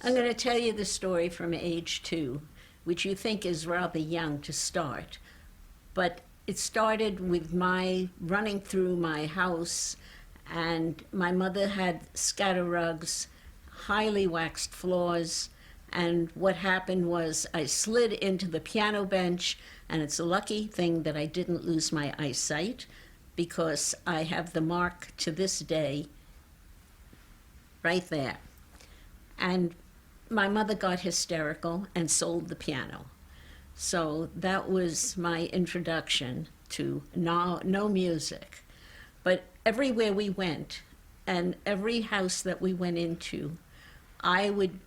I'm going to tell you the story from age 2, which you think is rather young to start. But it started with my running through my house, and my mother had scatter rugs, highly waxed floors, and what happened was I slid into the piano bench, and it's a lucky thing that I didn't lose my eyesight, because I have the mark to this day right there. And my mother got hysterical and sold the piano. So that was my introduction to no music. But everywhere we went, and every house that we went into, I would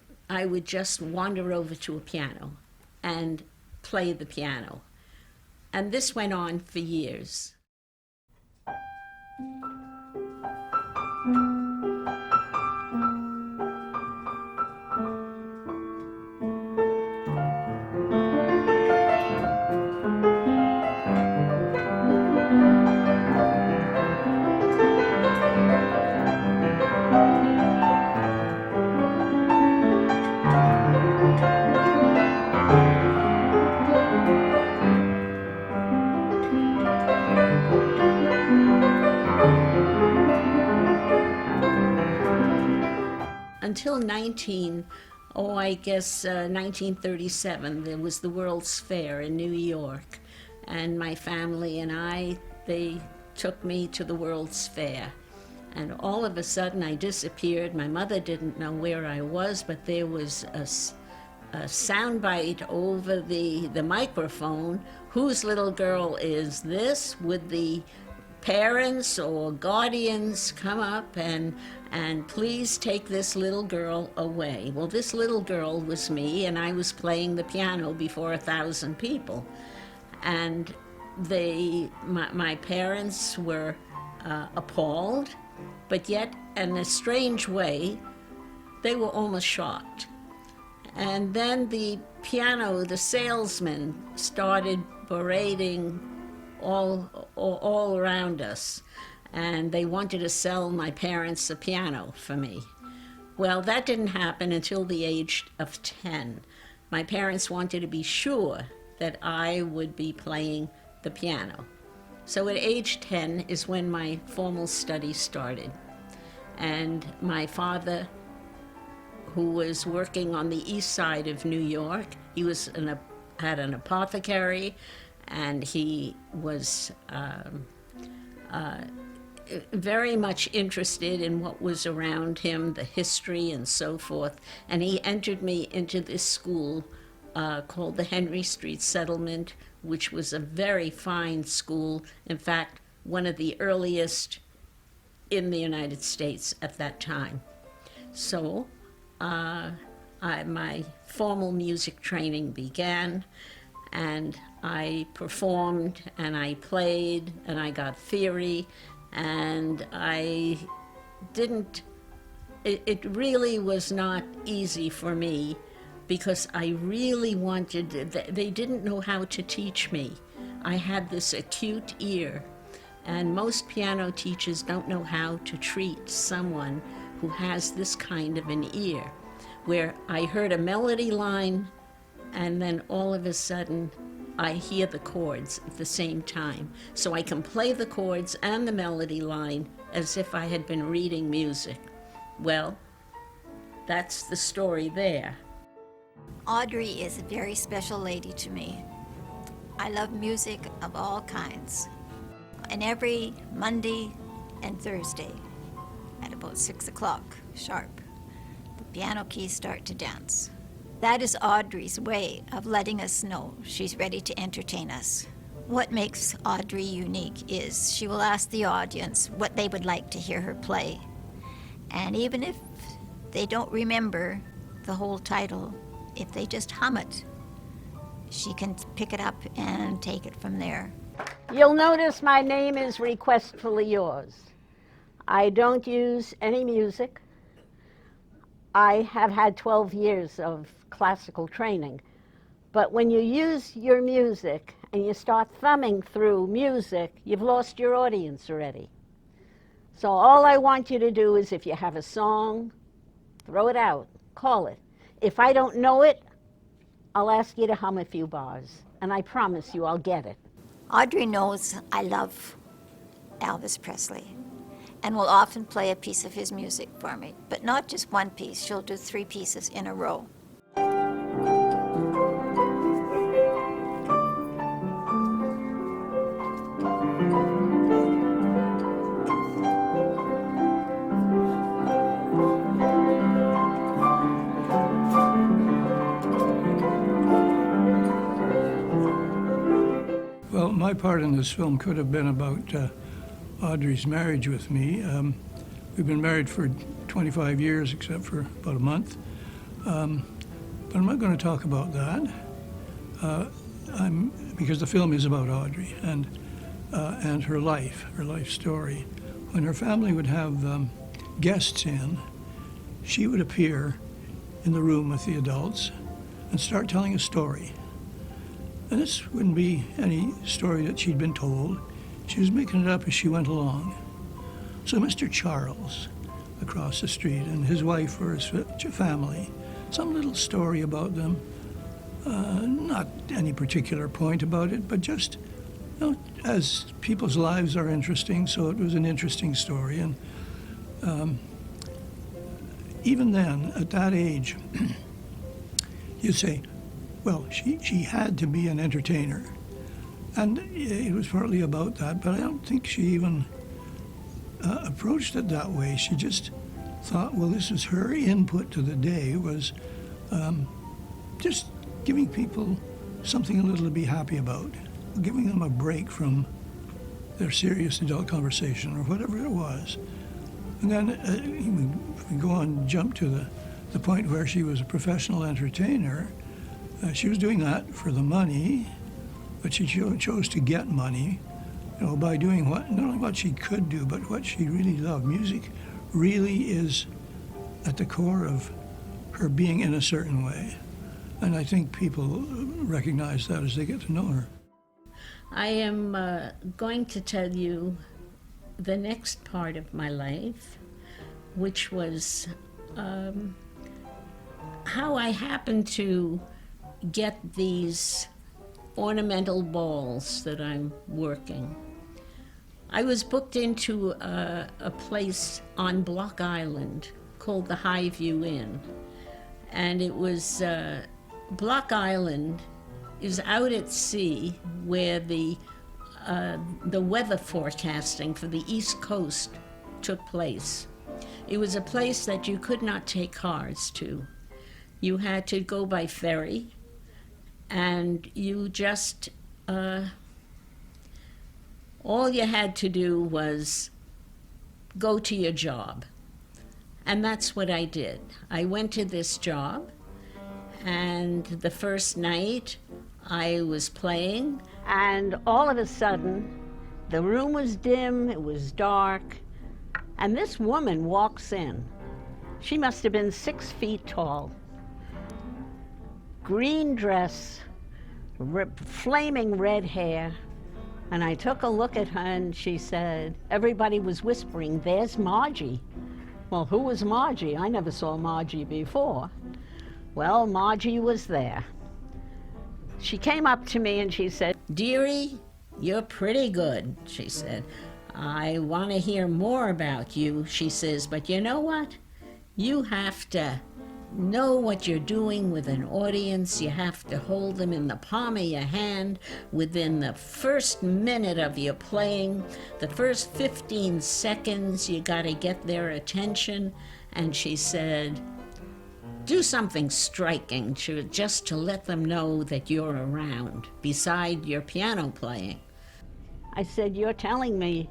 just wander over to a piano and play the piano. And this went on for years. Until 1937, there was the World's Fair in New York, and my family and they took me to the World's Fair. And all of a sudden I disappeared. My mother didn't know where I was, but there was a soundbite over the microphone. Whose little girl is this? Would the parents or guardians come up and please take this little girl away? Well, this little girl was me, and I was playing the piano before 1,000 people. And my parents were appalled, but yet in a strange way, they were almost shocked. And then the salesman started berating all around us, and they wanted to sell my parents a piano for me. Well, that didn't happen until the age of 10. My parents wanted to be sure that I would be playing the piano. So at age 10 is when my formal study started. And my father, who was working on the east side of New York, he had an apothecary, and he was very much interested in what was around him, the history and so forth. And he entered me into this school called the Henry Street Settlement, which was a very fine school. In fact, one of the earliest in the United States at that time. So my formal music training began, and I performed and I played and I got theory, and it really was not easy for me, because I really they didn't know how to teach me. I had this acute ear, and most piano teachers don't know how to treat someone who has this kind of an ear, where I heard a melody line and then all of a sudden I hear the chords at the same time. So I can play the chords and the melody line as if I had been reading music. Well, that's the story there. Audrey is a very special lady to me. I love music of all kinds. And every Monday and Thursday at about 6 o'clock sharp, the piano keys start to dance. That is Audrey's way of letting us know she's ready to entertain us. What makes Audrey unique is she will ask the audience what they would like to hear her play. And even if they don't remember the whole title, if they just hum it, she can pick it up and take it from there. You'll notice my name is Requestfully Yours. I don't use any music. I have had 12 years of classical training. But when you use your music and you start thumbing through music, you've lost your audience already. So all I want you to do is, if you have a song, throw it out, call it. If I don't know it, I'll ask you to hum a few bars, and I promise you I'll get it. Audrey knows I love Elvis Presley and will often play a piece of his music for me, but not just one piece. She'll do 3 pieces in a row. Well, my part in this film could have been about Audrey's marriage with me. We've been married for 25 years, except for about a month. But I'm not going to talk about that, because the film is about Audrey and her life story. When her family would have guests in, she would appear in the room with the adults and start telling a story. And this wouldn't be any story that she'd been told. She was making it up as she went along. So Mr. Charles, across the street, and his wife or his family, some little story about them, not any particular point about it, but just, as people's lives are interesting, so it was an interesting story. And even then, at that age, you'd say, well, she had to be an entertainer. And it was partly about that, but I don't think she even approached it that way. She just thought, well, this is her input to the day, was just giving people something a little to be happy about, giving them a break from their serious adult conversation or whatever it was. And then we go on, jump to the point where she was a professional entertainer. She was doing that for the money, but she chose to get money, by doing not only what she could do, but what she really loved. Music really is at the core of her being in a certain way. And I think people recognize that as they get to know her. I am going to tell you the next part of my life, which was how I happened to get these ornamental balls that I'm working. I was booked into a place on Block Island called the Highview Inn. And it was, Block Island is out at sea where the weather forecasting for the East Coast took place. It was a place that you could not take cars to. You had to go by ferry, and you just, all you had to do was go to your job. And that's what I did. I went to this job, and the first night I was playing, and all of a sudden, the room was dim, it was dark, and this woman walks in. She must have been 6 feet tall. Green dress, flaming red hair. And I took a look at her and she said, everybody was whispering, there's Margie. Well, who was Margie? I never saw Margie before. Well, Margie was there. She came up to me and she said, "Dearie, you're pretty good," she said. "I want to hear more about you," she says, "but you know what? You have to know what you're doing with an audience. You have to hold them in the palm of your hand within the first minute of your playing. The first 15 seconds, you got to get their attention." And she said, "Do something striking just to let them know that you're around, beside your piano playing." I said, "You're telling me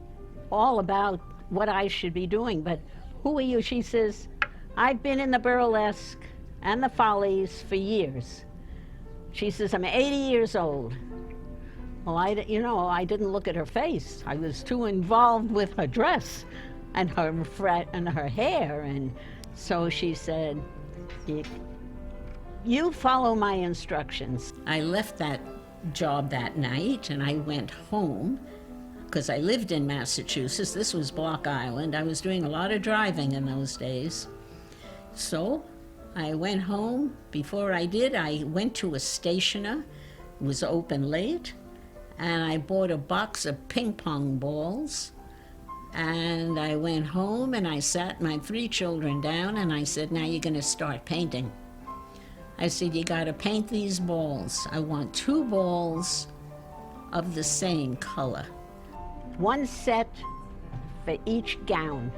all about what I should be doing, but who are you?" She says, "I've been in the burlesque and the follies for years." She says, "I'm 80 years old." Well, I didn't look at her face. I was too involved with her dress and her hair. And so she said, "You follow my instructions." I left that job that night and I went home because I lived in Massachusetts. This was Block Island. I was doing a lot of driving in those days. So I went home. Before I did, I went to a stationer. It was open late. And I bought a box of ping pong balls. And I went home and I sat my 3 children down and I said, now you're going to start painting. I said, you got to paint these balls. I want 2 balls of the same color. 1 set for each gown.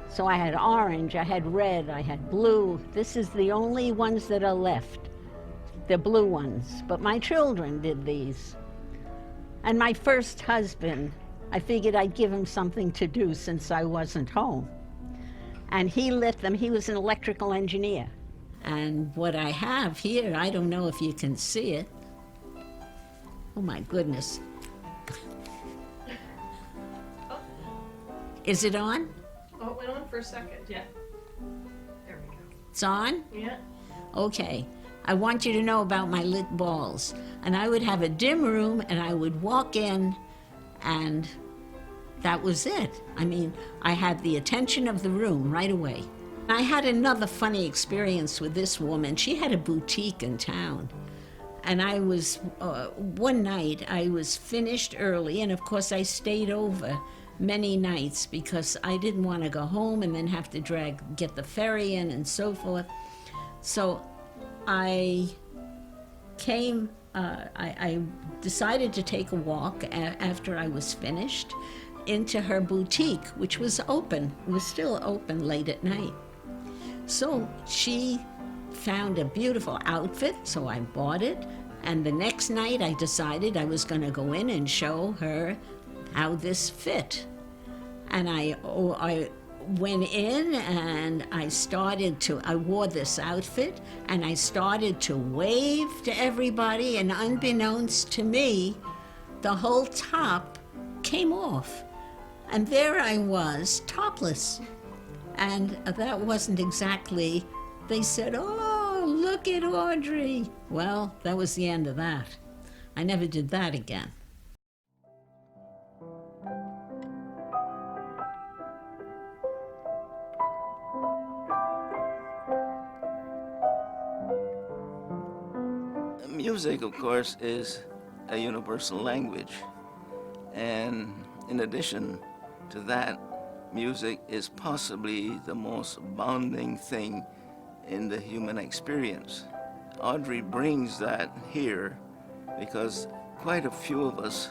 So I had orange, I had red, I had blue. This is the only ones that are left, the blue ones. But my children did these. And my first husband, I figured I'd give him something to do since I wasn't home. And he lit them. He was an electrical engineer. And what I have here, I don't know if you can see it. Oh my goodness. Is it on? Oh, it went on for a second, yeah. There we go. It's on? Yeah. Okay. I want you to know about my lit balls. And I would have a dim room and I would walk in and that was it. I mean, I had the attention of the room right away. I had another funny experience with this woman. She had a boutique in town. And I was, one night, I was finished early, and of course I stayed over many nights because I didn't want to go home and then have to get the ferry in and so forth. So I came, I decided to take a walk after I was finished into her boutique, which was open. It was still open late at night. So she found a beautiful outfit, so I bought it. And the next night I decided I was going to go in and show her how this fit. And I went in and I wore this outfit and I started to wave to everybody, and unbeknownst to me, the whole top came off. And there I was, topless. And that wasn't exactly, they said, oh, look at Audrey. Well, that was the end of that. I never did that again. Music, of course, is a universal language. And in addition to that, music is possibly the most bonding thing in the human experience. Audrey brings that here because quite a few of us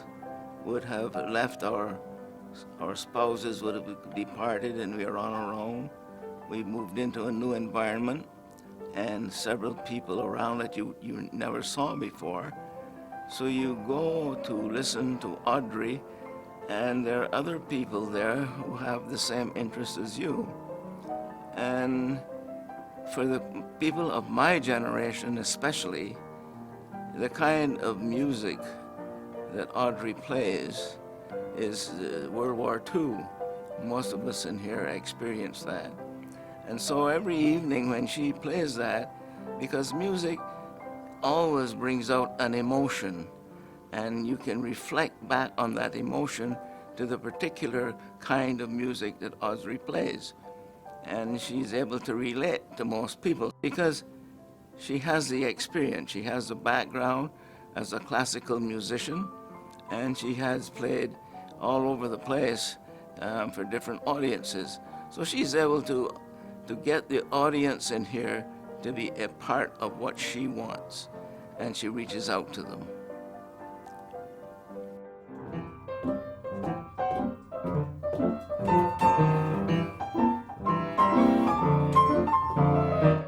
would have left our spouses would have departed and we are on our own. We moved into a new environment and several people around that you never saw before. So you go to listen to Audrey, and there are other people there who have the same interests as you. And for the people of my generation especially, the kind of music that Audrey plays is World War II. Most of us in here experienced that. And so every evening when she plays that, because music always brings out an emotion, and you can reflect back on that emotion to the particular kind of music that Audrey plays. And she's able to relate to most people because she has the experience. She has the background as a classical musician, and she has played all over the place for different audiences. So she's able to get the audience in here to be a part of what she wants, and she reaches out to them.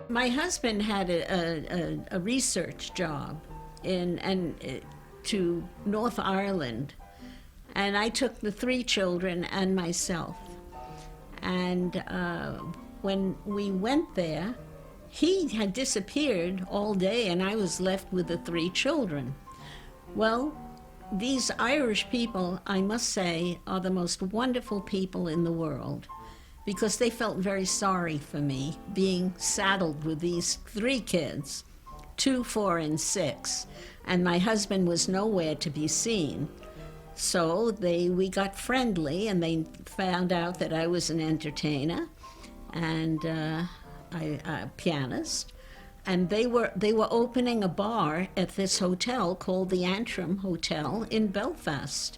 My husband had a research job to North Ireland, and I took the 3 children and myself. And when we went there, he had disappeared all day and I was left with the 3 children. Well, these Irish people, I must say, are the most wonderful people in the world because they felt very sorry for me being saddled with these 3 kids, 2, 4, and 6, and my husband was nowhere to be seen. So we got friendly and they found out that I was an entertainer, and a pianist, and they were opening a bar at this hotel called the Antrim Hotel in Belfast.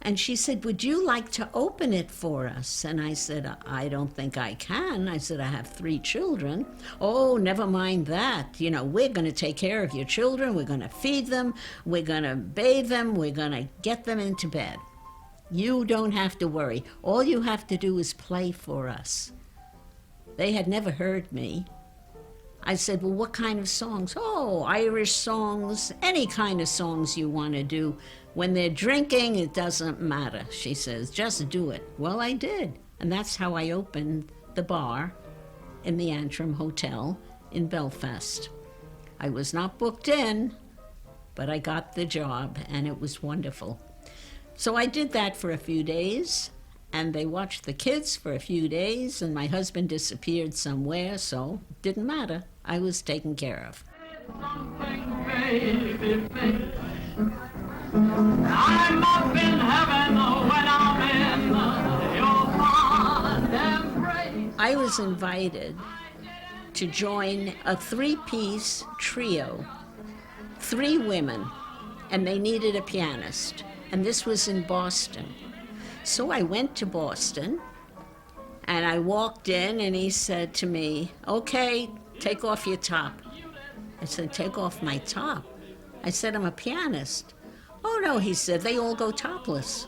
And she said, would you like to open it for us? And I said, I don't think I can. I said, I have 3 children. Oh, never mind that. You know, we're going to take care of your children. We're going to feed them. We're going to bathe them. We're going to get them into bed. You don't have to worry. All you have to do is play for us. They had never heard me. I said, well, what kind of songs? Oh, Irish songs, any kind of songs you want to do. When they're drinking, it doesn't matter, she says, just do it. Well, I did. And that's how I opened the bar in the Antrim Hotel in Belfast. I was not booked in, but I got the job, and it was wonderful. So I did that for a few days, and they watched the kids for a few days, and my husband disappeared somewhere, so it didn't matter. I was taken care of. I'm up in heaven when I'm in your fond embrace. I was invited to join a 3-piece trio, 3 women, and they needed a pianist. And this was in Boston. So I went to Boston, and I walked in, and he said to me, okay, take off your top. I said, take off my top? I said, I'm a pianist. Oh, no, he said, they all go topless.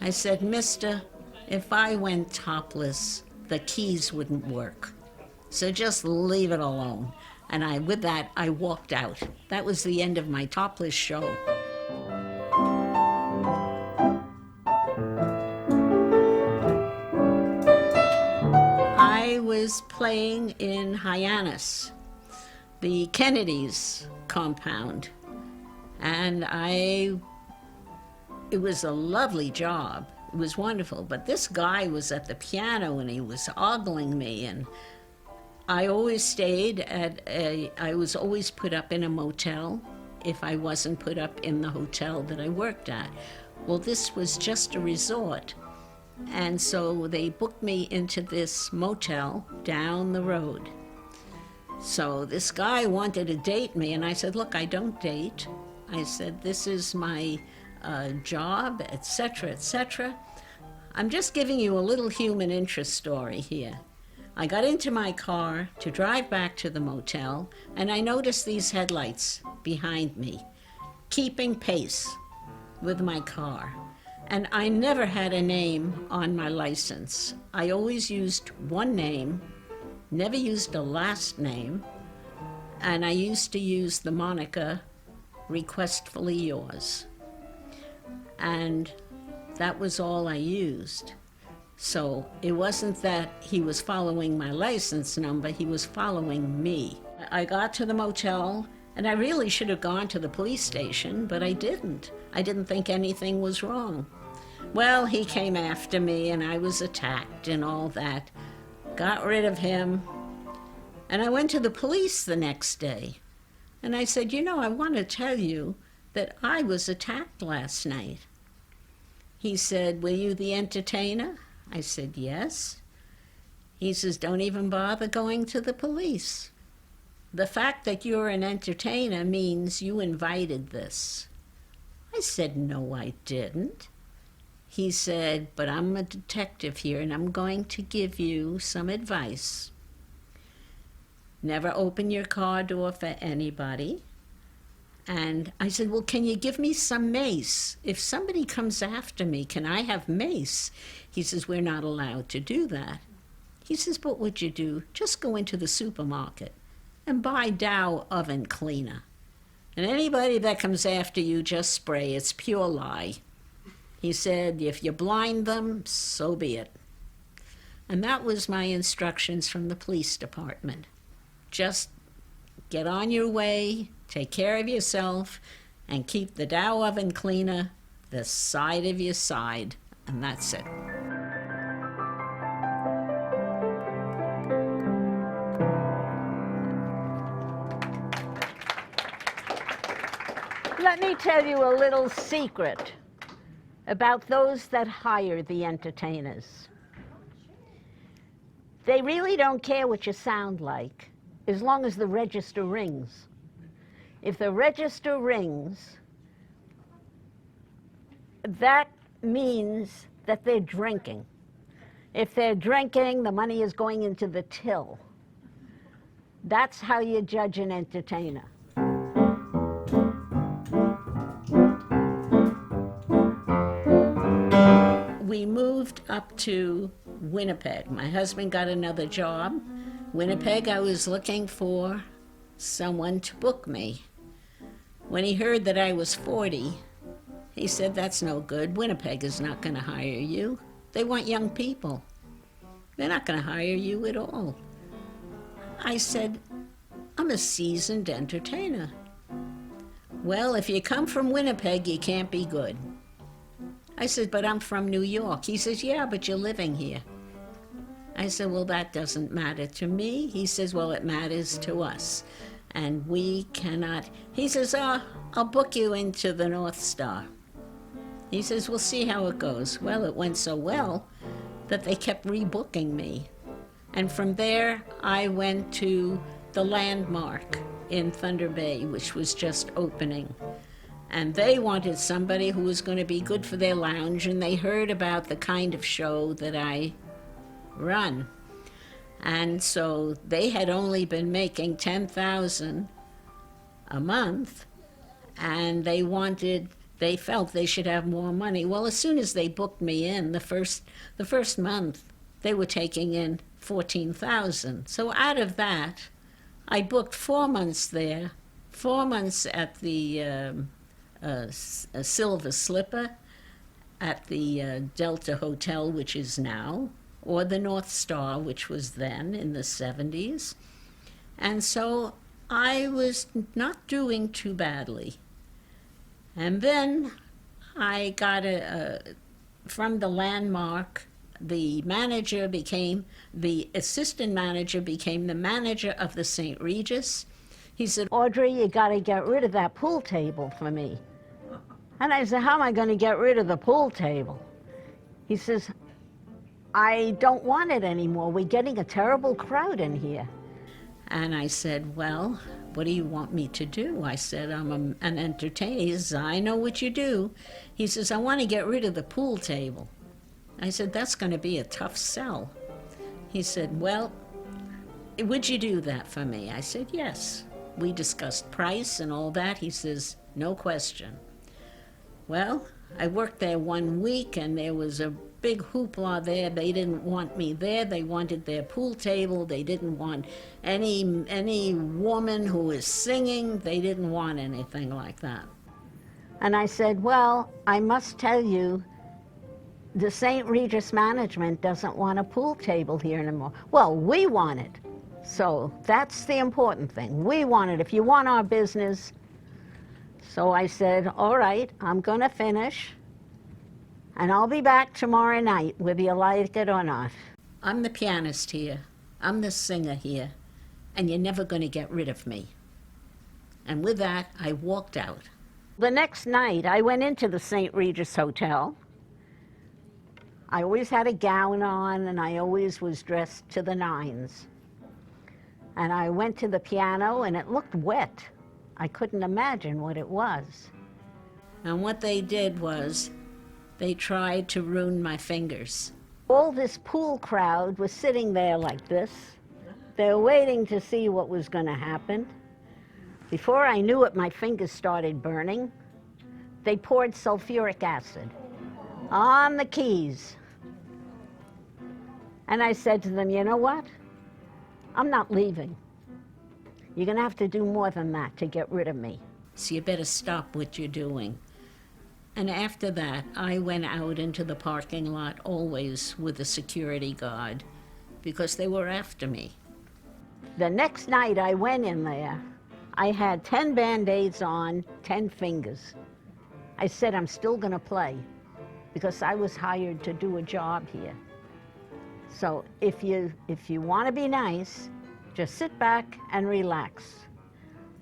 I said, mister, if I went topless, the keys wouldn't work. So just leave it alone. And with that, I walked out. That was the end of my topless show. I was playing in Hyannis, the Kennedy's compound. And it was a lovely job. It was wonderful. But this guy was at the piano and he was ogling me. And I always stayed I was always put up in a motel if I wasn't put up in the hotel that I worked at. Well, this was just a resort. And so they booked me into this motel down the road. So this guy wanted to date me, and I said, look, I don't date. I said, this is my job, etc., etc. I'm just giving you a little human interest story here. I got into my car to drive back to the motel, and I noticed these headlights behind me, keeping pace with my car. And I never had a name on my license. I always used one name, never used a last name, and I used to use the moniker Requestfully Yours. And that was all I used. So it wasn't that he was following my license number, he was following me. I got to the motel, and I really should have gone to the police station, but I didn't. I didn't think anything was wrong. Well, he came after me, and I was attacked and all that. Got rid of him, and I went to the police the next day. And I said, you know, I want to tell you that I was attacked last night. He said, were you the entertainer? I said, yes. He says, don't even bother going to the police. The fact that you're an entertainer means you invited this. I said, no, I didn't. He said, but I'm a detective here, and I'm going to give you some advice. Never open your car door for anybody. And I said, well, can you give me some mace? If somebody comes after me, can I have mace? He says, we're not allowed to do that. He says, but what would you do? Just go into the supermarket and buy Dow oven cleaner. And anybody that comes after you, just spray. It's pure lie. He said, if you blind them, so be it. And that was my instructions from the police department. Just get on your way, take care of yourself, and keep the Dow oven cleaner the side of your side. And that's it. Let me tell you a little secret about those that hire the entertainers. They really don't care what you sound like, as long as the register rings. If the register rings, that means that they're drinking. If they're drinking, the money is going into the till. That's how you judge an entertainer. We moved up to Winnipeg. My husband got another job. Winnipeg, I was looking for someone to book me. When he heard that I was 40, he said, "That's no good. Winnipeg is not going to hire you. They want young people. They're not going to hire you at all." I said, "I'm a seasoned entertainer." "Well, if you come from Winnipeg, you can't be good." I said, "But I'm from New York." He says, "Yeah, but you're living here." I said, "Well, that doesn't matter to me." He says, "Well, it matters to us. And we cannot." He says, I'll book you into the North Star." He says, "We'll see how it goes." Well, it went so well that they kept rebooking me. And from there, I went to the Landmark in Thunder Bay, which was just opening. And they wanted somebody who was going to be good for their lounge, and they heard about the kind of show that I run. And so they had only been making $10,000 a month, and they felt they should have more money. Well, as soon as they booked me in, the first month, they were taking in $14,000. So out of that, I booked 4 months there, 4 months at the Silver Slipper, at the Delta Hotel, which is now, or the North Star, which was then in the 70s. And so I was not doing too badly. And then I got from the Landmark, the assistant manager became the manager of the St. Regis. He said, "Audrey, you got to get rid of that pool table for me." And I said, "How am I going to get rid of the pool table?" He says, "I don't want it anymore. We're getting a terrible crowd in here." And I said, "Well, what do you want me to do?" I said, "I'm an entertainer." He says, "I know what you do." He says, "I want to get rid of the pool table." I said, "That's going to be a tough sell." He said, "Well, would you do that for me?" I said, "Yes." We discussed price and all that. He says, "No question." Well, I worked there 1 week, and there was a big hoopla there. They didn't want me there. They wanted their pool table. They didn't want any woman who was singing. They didn't want anything like that. And I said, "Well, I must tell you, the St. Regis management doesn't want a pool table here anymore." "Well, we want it." So that's the important thing. We want it. If you want our business. So I said, "All right, I'm going to finish, and I'll be back tomorrow night, whether you like it or not. I'm the pianist here. I'm the singer here, and you're never going to get rid of me." And with that, I walked out. The next night, I went into the St. Regis Hotel. I always had a gown on, and I always was dressed to the nines. And I went to the piano, and it looked wet. I couldn't imagine what it was. And what they did was, they tried to ruin my fingers. All this pool crowd was sitting there like this. They were waiting to see what was going to happen. Before I knew it, my fingers started burning. They poured sulfuric acid on the keys. And I said to them, "You know what? I'm not leaving. You're going to have to do more than that to get rid of me. So you better stop what you're doing." And after that, I went out into the parking lot always with a security guard because they were after me. The next night I went in there, I had 10 Band-Aids on, 10 fingers. I said, "I'm still going to play because I was hired to do a job here. So if you want to be nice, just sit back and relax."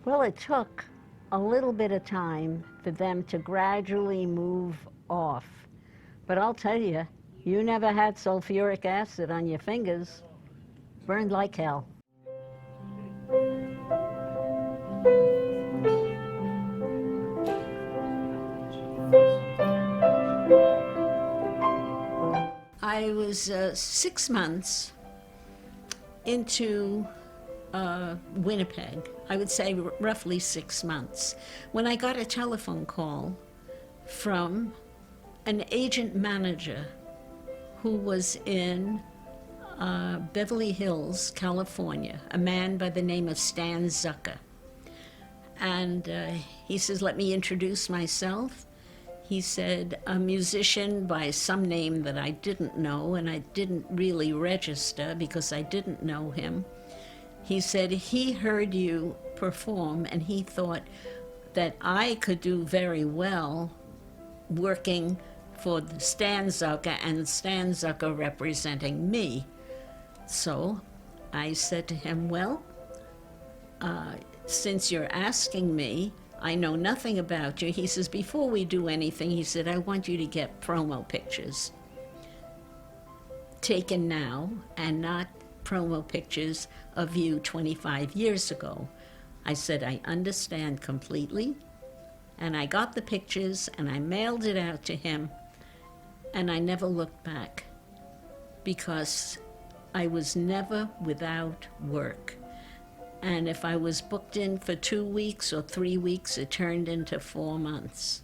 Well, it took a little bit of time for them to gradually move off. But I'll tell you, you never had sulfuric acid on your fingers. Burned like hell. I was 6 months into Winnipeg. I would say roughly 6 months, when I got a telephone call from an agent manager who was in Beverly Hills, California, a man by the name of Stan Zucker. And he says, let me introduce myself. He said, a musician by some name that I didn't know, and I didn't really register because I didn't know him. He said he heard you perform and he thought that I could do very well working for Stan Zucker and Stan Zucker representing me. So I said to him, well, since you're asking me, I know nothing about you. He says, before we do anything, he said, I want you to get promo pictures taken now and not promo pictures of you 25 years ago. I said, I understand completely. And I got the pictures and I mailed it out to him, and I never looked back because I was never without work. And if I was booked in for 2 weeks or 3 weeks, it turned into 4 months.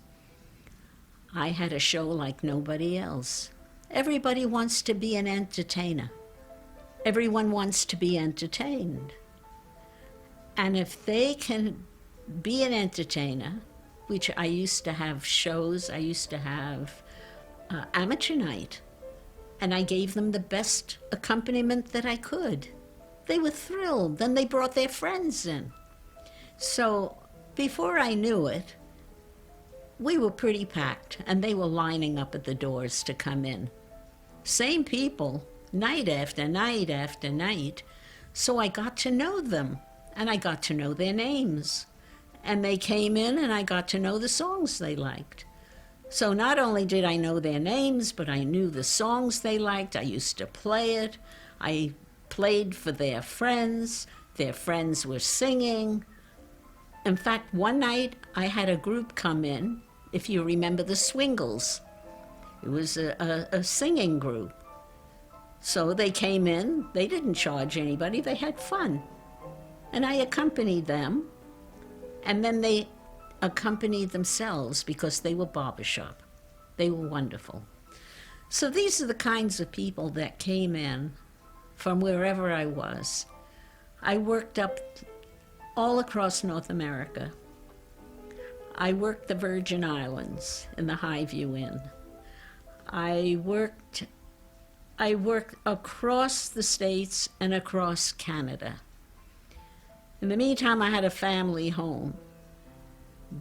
I had a show like nobody else. Everybody wants to be an entertainer. Everyone wants to be entertained. And if they can be an entertainer, which I used to have shows, I used to have amateur night, and I gave them the best accompaniment that I could. They were thrilled. Then they brought their friends in. So before I knew it, we were pretty packed, and they were lining up at the doors to come in. Same people, night after night after night. So I got to know them, and I got to know their names. And they came in, and I got to know the songs they liked. So not only did I know their names, but I knew the songs they liked. I used to play it. I played for their friends. Their friends were singing. In fact, one night I had a group come in, if you remember the Swingles. It was a singing group. So they came in. They didn't charge anybody. They had fun. And I accompanied them. And then they accompanied themselves because they were barbershop. They were wonderful. So these are the kinds of people that came in from wherever I was. I worked up all across North America. I worked the Virgin Islands in the Highview Inn. I worked across the States and across Canada. In the meantime, I had a family home.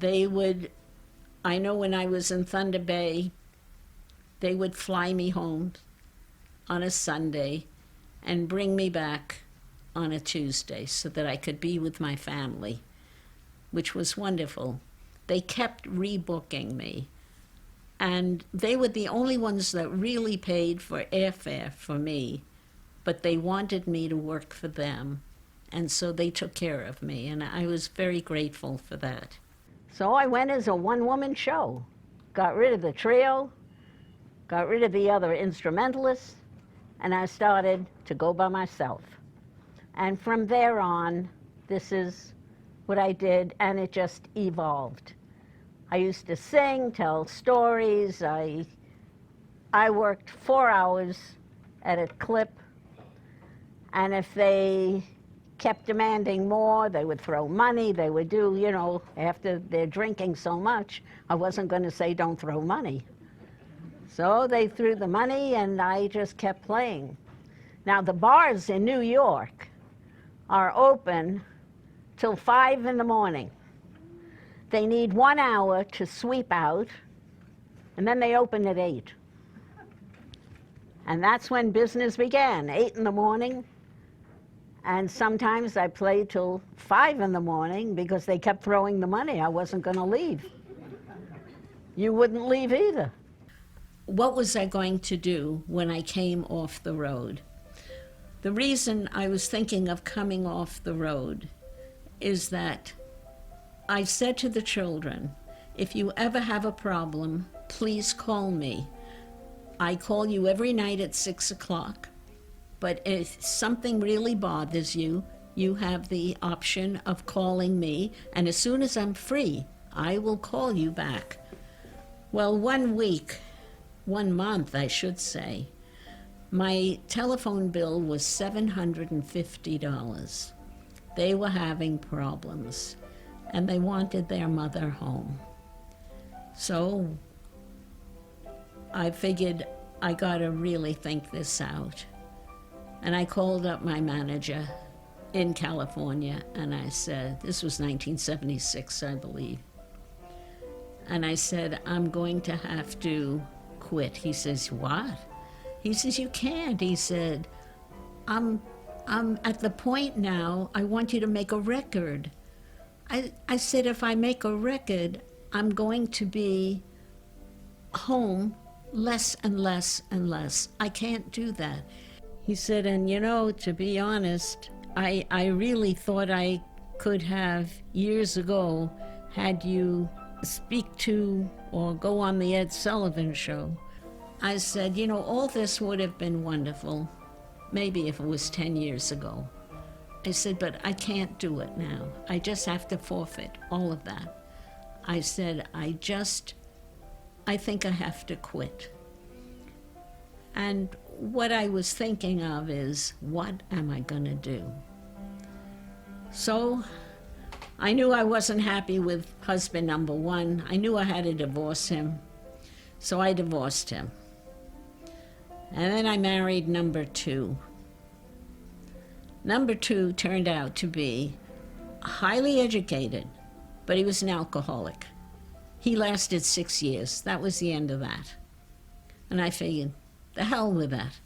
I know when I was in Thunder Bay, they would fly me home on a Sunday and bring me back on a Tuesday so that I could be with my family, which was wonderful. They kept rebooking me, and they were the only ones that really paid for airfare for me, but they wanted me to work for them, and so they took care of me, and I was very grateful for that. So I went as a one-woman show, got rid of the trio, got rid of the other instrumentalists, and I started to go by myself. And from there on, this is what I did, and it just evolved. I used to sing, tell stories. I worked 4 hours at a clip, and if they kept demanding more, they would throw money, they would do, after they're drinking so much, I wasn't going to say don't throw money. So they threw the money, and I just kept playing. Now, the bars in New York are open till 5 in the morning. They need 1 hour to sweep out, and then they open at 8. And that's when business began, 8 in the morning. And sometimes I played till 5 in the morning because they kept throwing the money. I wasn't going to leave. You wouldn't leave either. What was I going to do when I came off the road? The reason I was thinking of coming off the road is that I said to the children, if you ever have a problem, please call me. I call you every night at 6 o'clock, but if something really bothers you, you have the option of calling me, and as soon as I'm free, I will call you back. Well, 1 month, I should say, my telephone bill was $750. They were having problems, and they wanted their mother home. So I figured I gotta really think this out. And I called up my manager in California, and I said, this was 1976, I believe. And I said, I'm going to have to quit. He says, what? He says, you can't. He said, I'm at the point now, I want you to make a record. I said, if I make a record, I'm going to be home less and less and less. I can't do that. He said, and you know, to be honest, I really thought I could have years ago had you speak to or go on the Ed Sullivan Show. I said, you know, all this would have been wonderful, maybe if it was 10 years ago. I said, but I can't do it now. I just have to forfeit all of that. I said, I think I have to quit. And what I was thinking of is, what am I going to do? So I knew I wasn't happy with husband number one. I knew I had to divorce him. So I divorced him. And then I married number two. Number two turned out to be highly educated, but he was an alcoholic. He lasted 6 years. That was the end of that. And I figured, the hell with that.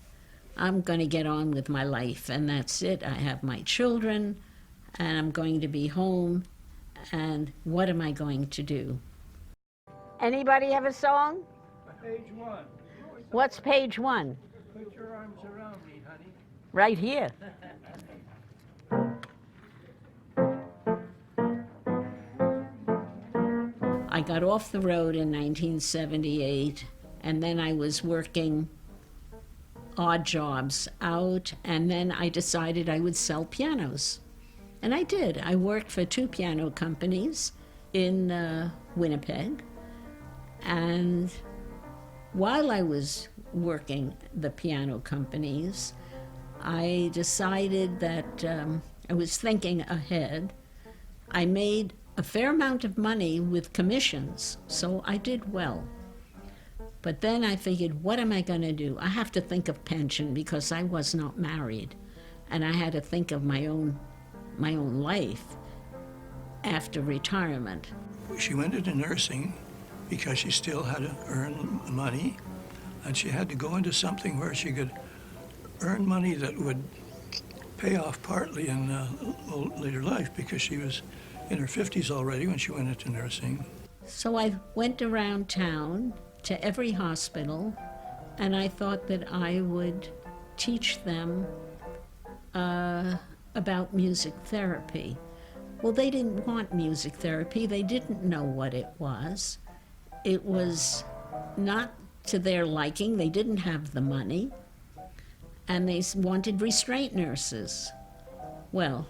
I'm going to get on with my life, and that's it. I have my children, and I'm going to be home, and what am I going to do? Anybody have a song? Page 1. What's page 1? Put your arms around me, honey. Right here. I got off the road in 1978, and then I was working odd jobs out, and then I decided I would sell pianos. And I did. I worked for 2 piano companies in Winnipeg, and while I was working the piano companies, I decided that I was thinking ahead. I made a fair amount of money with commissions, so I did well. But then I figured, what am I going to do? I have to think of pension because I was not married, and I had to think of my own life after retirement. She went into nursing because she still had to earn money, and she had to go into something where she could earn money that would pay off partly in later life, because she was in her 50s already when she went into nursing. So I went around town to every hospital, and I thought that I would teach them about music therapy. Well, they didn't want music therapy. They didn't know what it was. It was not to their liking. They didn't have the money, and they wanted restraint nurses. Well,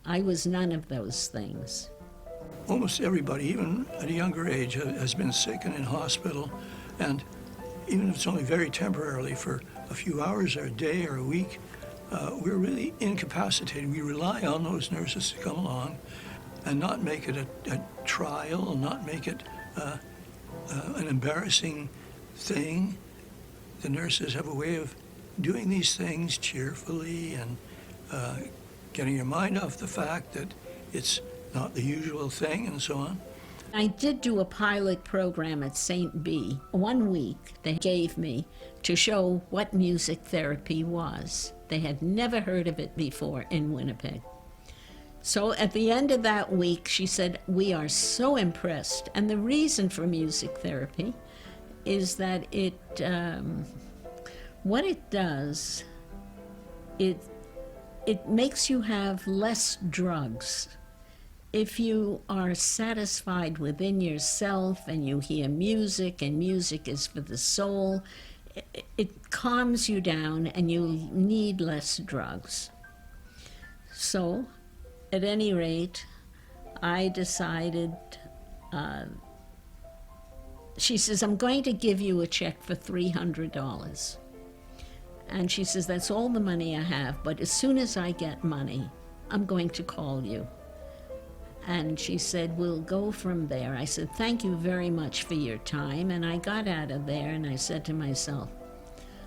I was none of those things. Almost everybody, even at a younger age, has been sick and in hospital, and even if it's only very temporarily for a few hours or a day or a week, we're really incapacitated. We rely on those nurses to come along and not make it a trial, and not make it an embarrassing thing. The nurses have a way of doing these things cheerfully and getting your mind off the fact that it's not the usual thing, and so on. I did do a pilot program at St. B. 1 week they gave me to show what music therapy was. They had never heard of it before in Winnipeg. So at the end of that week, she said, we are so impressed. And the reason for music therapy is that what it does, it it makes you have less drugs. If you are satisfied within yourself and you hear music, and music is for the soul, it calms you down and you need less drugs. So, at any rate, I decided, she says, I'm going to give you a check for $300. And she says, that's all the money I have, but as soon as I get money, I'm going to call you. And she said, we'll go from there. I said, thank you very much for your time. And I got out of there and I said to myself,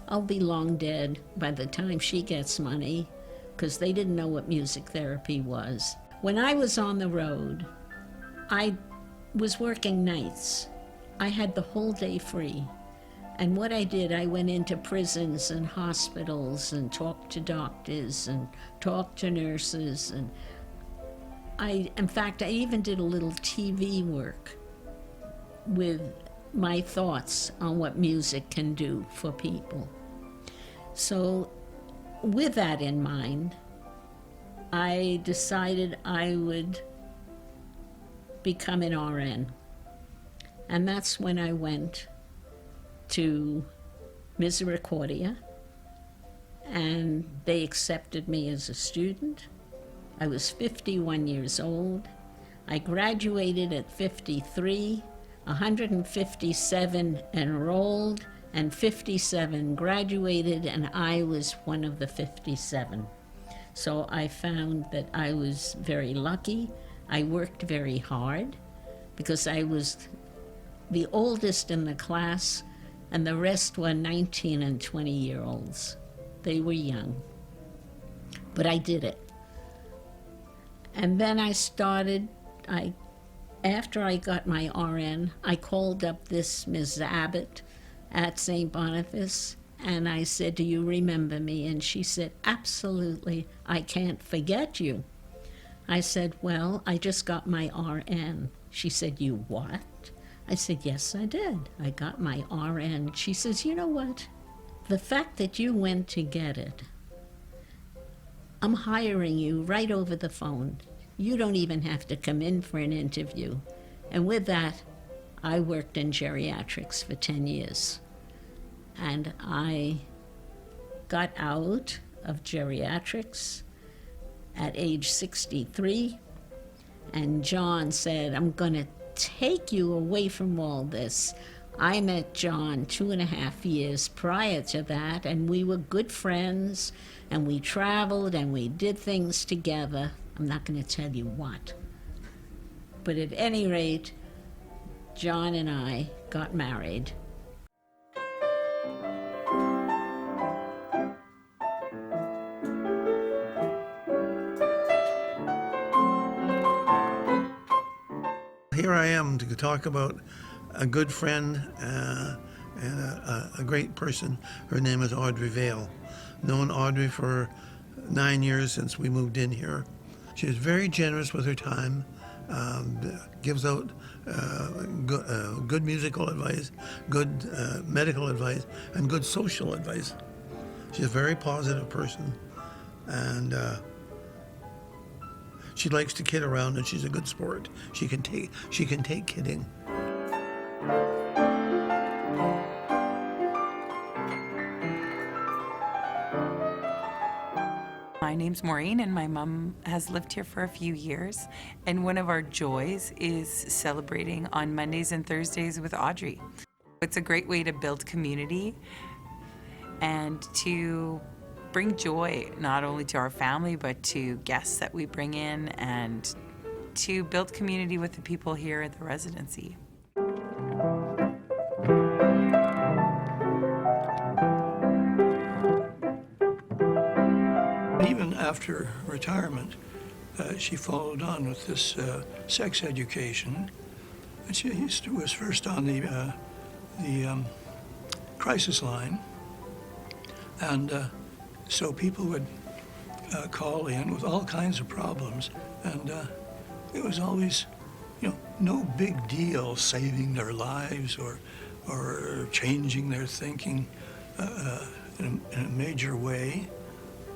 I'll be long dead by the time she gets money, because they didn't know what music therapy was. When I was on the road, I was working nights. I had the whole day free. And what I did, I went into prisons and hospitals and talked to doctors and talked to nurses. And in fact, I even did a little TV work with my thoughts on what music can do for people. So with that in mind, I decided I would become an RN. And that's when I went to Misericordia, and they accepted me as a student. I was 51 years old. I graduated at 53, 157 enrolled, and 57 graduated, and I was one of the 57. So I found that I was very lucky. I worked very hard because I was the oldest in the class, and the rest were 19 and 20-year-olds. They were young. But I did it. And then I started, after I got my RN, I called up this Ms. Abbott at St. Boniface, and I said, do you remember me? And she said, absolutely, I can't forget you. I said, well, I just got my RN. She said, you what? I said, yes, I did. I got my RN. She says, you know what? The fact that you went to get it, I'm hiring you right over the phone. You don't even have to come in for an interview. And with that, I worked in geriatrics for 10 years. And I got out of geriatrics at age 63. And John said, I'm going to take you away from all this. I met John 2.5 years prior to that, and we were good friends, and we traveled and we did things together. I'm not going to tell you what. But at any rate, John and I got married. Here I am to talk about a good friend and a great person. Her name is Audrey Vail. Known Audrey for 9 years since we moved in here. She is very generous with her time, gives out good musical advice, good medical advice, and good social advice. She's a very positive person, and she likes to kid around, and she's a good sport. She can take kidding. My name's Maureen, and my mom has lived here for a few years. And one of our joys is celebrating on Mondays and Thursdays with Audrey. It's a great way to build community and to bring joy not only to our family, but to guests that we bring in, and to build community with the people here at the residency. Even after retirement, she followed on with this sex education. And she was first on the crisis line. And so people would call in with all kinds of problems. And it was always, no big deal saving their lives or changing their thinking in a major way.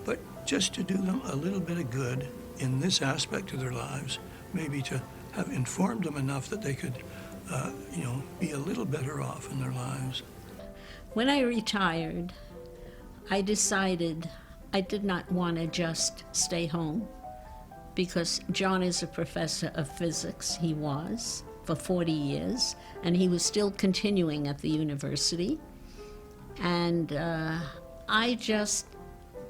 But just to do them a little bit of good in this aspect of their lives, maybe to have informed them enough that they could, be a little better off in their lives. When I retired, I decided I did not want to just stay home, because John is a professor of physics. He was for 40 years, and he was still continuing at the university. And I just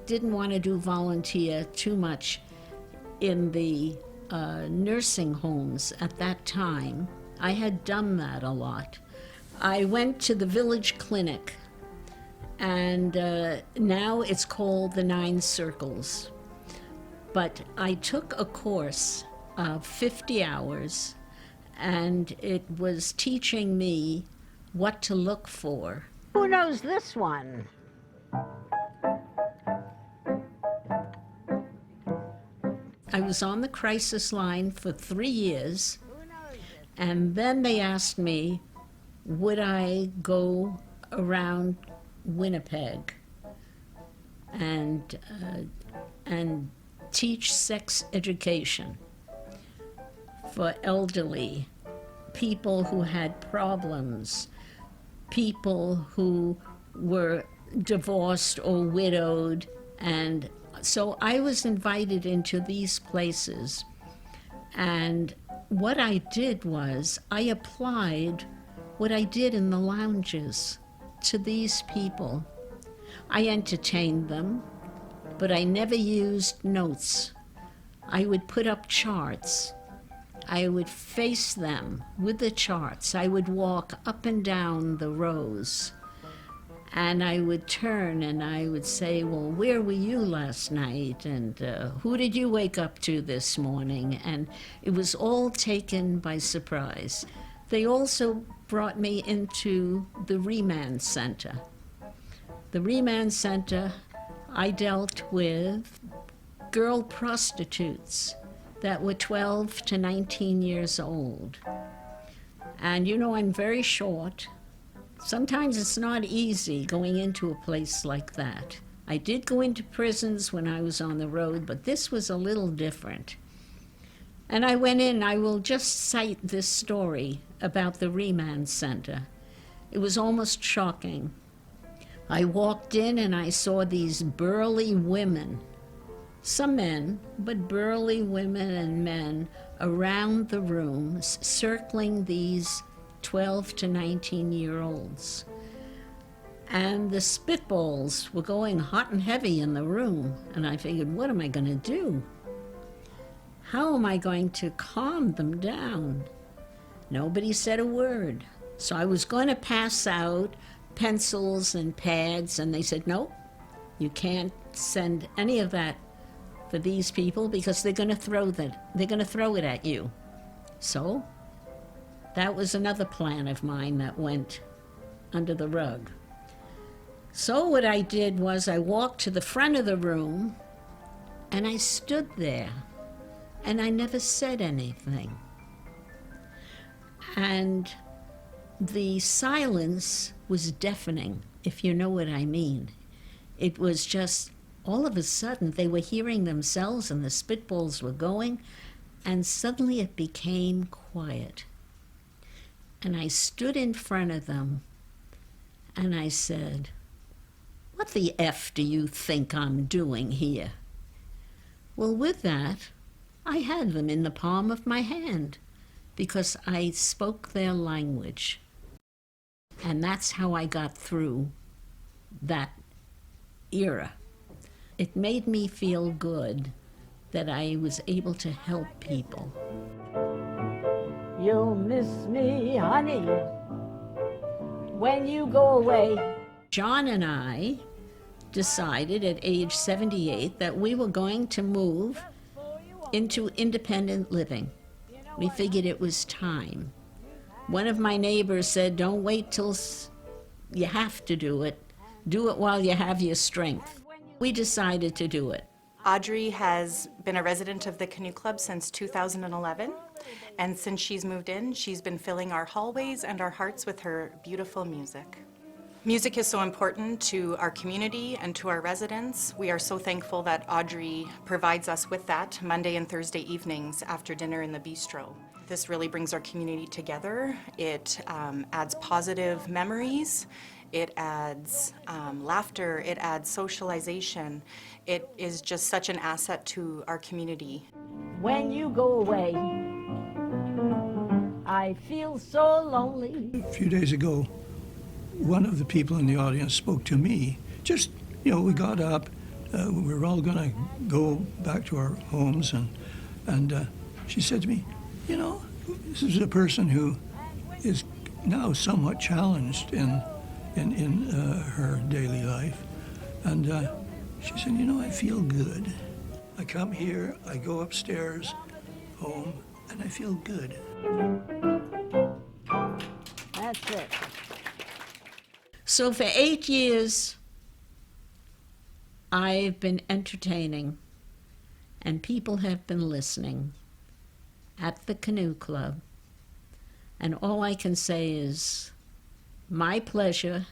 didn't want to do volunteer too much in the nursing homes at that time. I had done that a lot. I went to the village clinic, and now it's called the 9 Circles. But I took a course of 50 hours, and it was teaching me what to look for. Who knows this one? I was on the crisis line for 3 years, and then they asked me, would I go around Winnipeg and teach sex education for elderly, people who had problems, people who were divorced or widowed. And so I was invited into these places. And what I did was I applied what I did in the lounges to these people. I entertained them, but I never used notes. I would put up charts. I would face them with the charts. I would walk up and down the rows, and I would turn and I would say, well, where were you last night? And who did you wake up to this morning? And it was all taken by surprise. They also brought me into the Remand Center. The Remand Center, I dealt with girl prostitutes that were 12 to 19 years old. And I'm very short. Sometimes it's not easy going into a place like that. I did go into prisons when I was on the road, but this was a little different. And I went in. I will just cite this story about the Remand Center. It was almost shocking. I walked in and I saw these burly women, some men, but burly women and men around the rooms, circling these 12 to 19-year-olds. And the spitballs were going hot and heavy in the room, and I figured, what am I going to do? How am I going to calm them down? Nobody said a word. So I was going to pass out pencils and pads, and they said, nope, you can't send any of that for these people because they're going to throw it at you. So that was another plan of mine that went under the rug. So what I did was I walked to the front of the room and I stood there and I never said anything. And the silence was deafening, if you know what I mean. It was just, all of a sudden, they were hearing themselves and the spitballs were going, and suddenly it became quiet. And I stood in front of them, and I said, what the F do you think I'm doing here? Well, with that, I had them in the palm of my hand, because I spoke their language. And that's how I got through that era. It made me feel good that I was able to help people. You'll miss me, honey, when you go away. John and I decided at age 78 that we were going to move into independent living. We figured it was time. One of my neighbors said, don't wait till you have to do it. Do it while you have your strength. We decided to do it. Audrey has been a resident of the Canoe Club since 2011, and since she's moved in, she's been filling our hallways and our hearts with her beautiful music. Music is so important to our community and to our residents. We are so thankful that Audrey provides us with that Monday and Thursday evenings after dinner in the bistro. This really brings our community together. It adds positive memories. It adds laughter. It adds socialization. It is just such an asset to our community. When you go away, I feel so lonely. A few days ago, one of the people in the audience spoke to me. Just, we got up, we were all going to go back to our homes, and she said to me, this is a person who is now somewhat challenged in her daily life. And she said, I feel good. I come here, I go upstairs, home, and I feel good. That's it. So for 8 years, I've been entertaining, and people have been listening at the Canoe Club. And all I can say is my pleasure,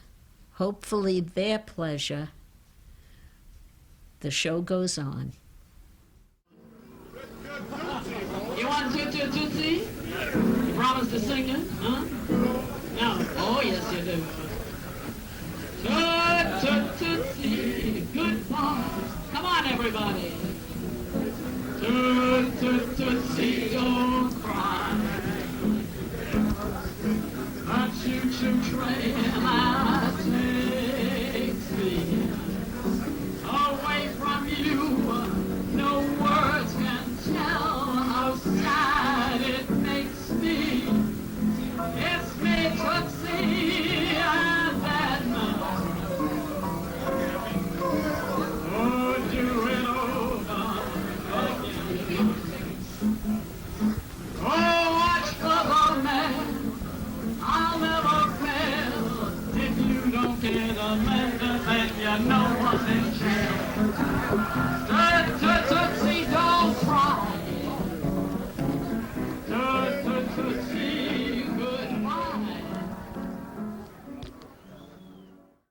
hopefully their pleasure. The show goes on. You want Tootsie? You promise to sing it? Huh? No. Oh, yes, you do. Tootsie, good boy. Come on, everybody. Tootsie, don't cry. A choo-choo train takes me away from you. No words can tell how sad it makes me. It's me, Tootsie, and that man. Oh, do it over again. Oh, watch for the man. I'll never fail. If you don't get a man, then you know what's in jail.